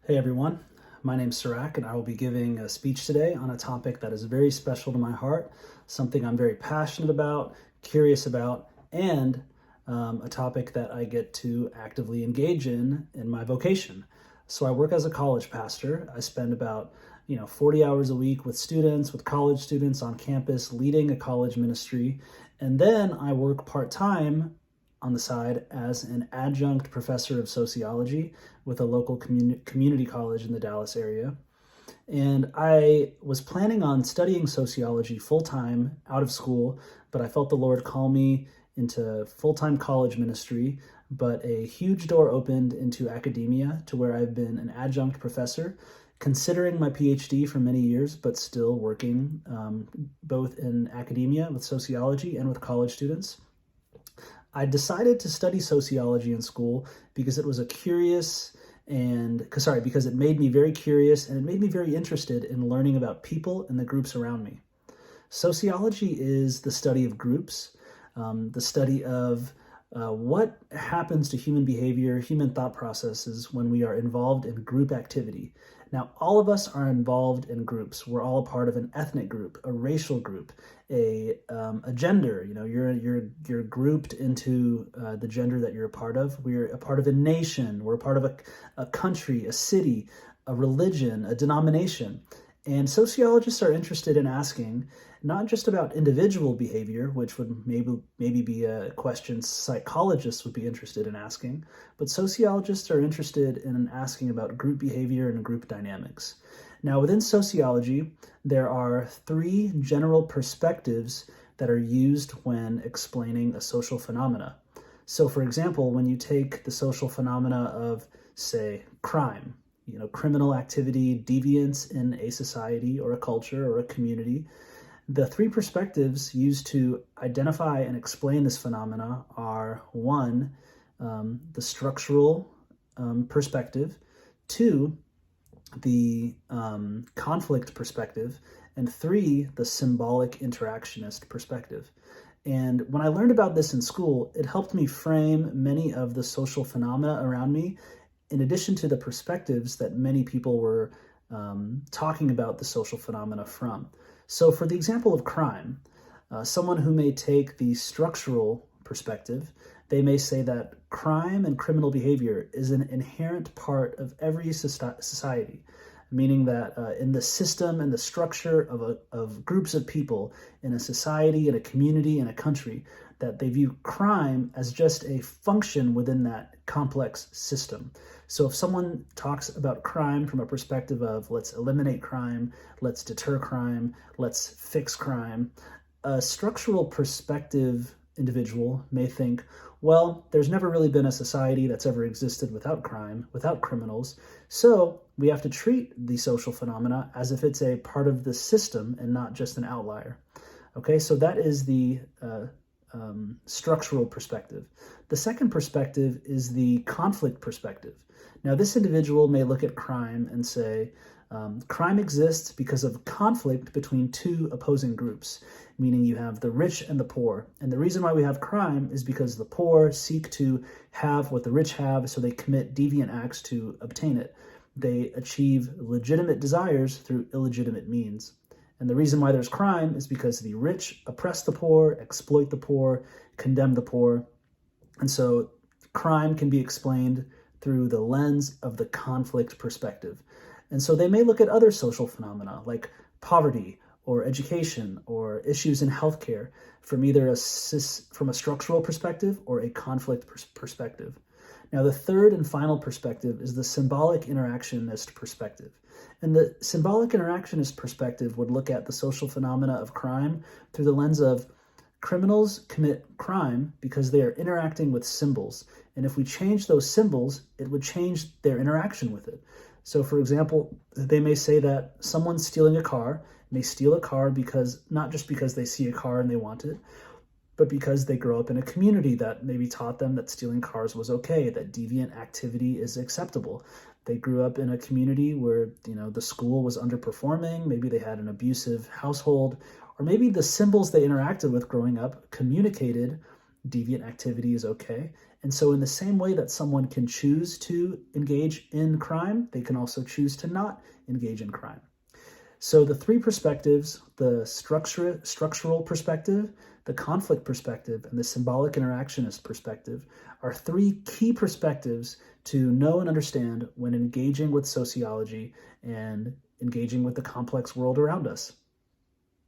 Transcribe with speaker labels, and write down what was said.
Speaker 1: Hey everyone, my name's Sirac and I will be giving a speech today on a topic that is very special to my heart, something I'm very passionate about, curious about, and a topic that I get to actively engage in my vocation. So I work as a college pastor. I spend about 40 hours a week with students, with college students on campus, leading a college ministry. And then I work part-time on the side as an adjunct professor of sociology with a local community college in the Dallas area. And I was planning on studying sociology full-time out of school, but I felt the Lord call me into full-time college ministry. But a huge door opened into academia to where I've been an adjunct professor, considering my PhD for many years, but still working both in academia with sociology and with college students. I decided to study sociology in school because it was because it made me very curious and it made me very interested in learning about people and the groups around me. Sociology is the study of groups, the study of what happens to human behavior, human thought processes when we are involved in group activity. Now, all of us are involved in groups. We're all a part of an ethnic group, a racial group, a gender. You're grouped into the gender that you're a part of. We're a part of a nation. We're a part of a country, a city, a religion, a denomination. And sociologists are interested in asking not just about individual behavior, which would maybe be a question psychologists would be interested in asking, but sociologists are interested in asking about group behavior and group dynamics. Now, within sociology, there are three general perspectives that are used when explaining a social phenomena. So, for example, when you take the social phenomena of, say, crime, criminal activity, deviance in a society or a culture or a community, the three perspectives used to identify and explain this phenomena are one, the structural perspective, two, the conflict perspective, and three, the symbolic interactionist perspective. And when I learned about this in school, it helped me frame many of the social phenomena around me, in addition to the perspectives that many people were talking about the social phenomena from. So for the example of crime, someone who may take the structural perspective, they may say that crime and criminal behavior is an inherent part of every society, meaning that in the system and the structure of groups of people in a society, in a community, in a country, that they view crime as just a function within that complex system. So if someone talks about crime from a perspective of let's eliminate crime, let's deter crime, let's fix crime, a structural perspective individual may think, well, there's never really been a society that's ever existed without crime, without criminals, so we have to treat the social phenomena as if it's a part of the system and not just an outlier. Okay, so that is the structural perspective. The second perspective is the conflict perspective. Now, this individual may look at crime and say, crime exists because of conflict between two opposing groups, meaning you have the rich and the poor. And the reason why we have crime is because the poor seek to have what the rich have, so they commit deviant acts to obtain it. They achieve legitimate desires through illegitimate means. And the reason why there's crime is because the rich oppress the poor, exploit the poor, condemn the poor. And so crime can be explained through the lens of the conflict perspective. And so they may look at other social phenomena like poverty or education or issues in healthcare from either from a structural perspective or a conflict perspective. Now, the third and final perspective is the symbolic interactionist perspective. And the symbolic interactionist perspective would look at the social phenomena of crime through the lens of criminals commit crime because they are interacting with symbols. And if we change those symbols, it would change their interaction with it. So, for example, they may say that someone stealing a car may steal a car because not just because they see a car and they want it, but because they grow up in a community that maybe taught them that stealing cars was okay, that deviant activity is acceptable. They grew up in a community where, the school was underperforming, maybe they had an abusive household, or maybe the symbols they interacted with growing up communicated deviant activity is okay, And so in the same way that someone can choose to engage in crime, they can also choose to not engage in crime. So the three perspectives, the structural perspective, the conflict perspective, and the symbolic interactionist perspective, are three key perspectives to know and understand when engaging with sociology and engaging with the complex world around us.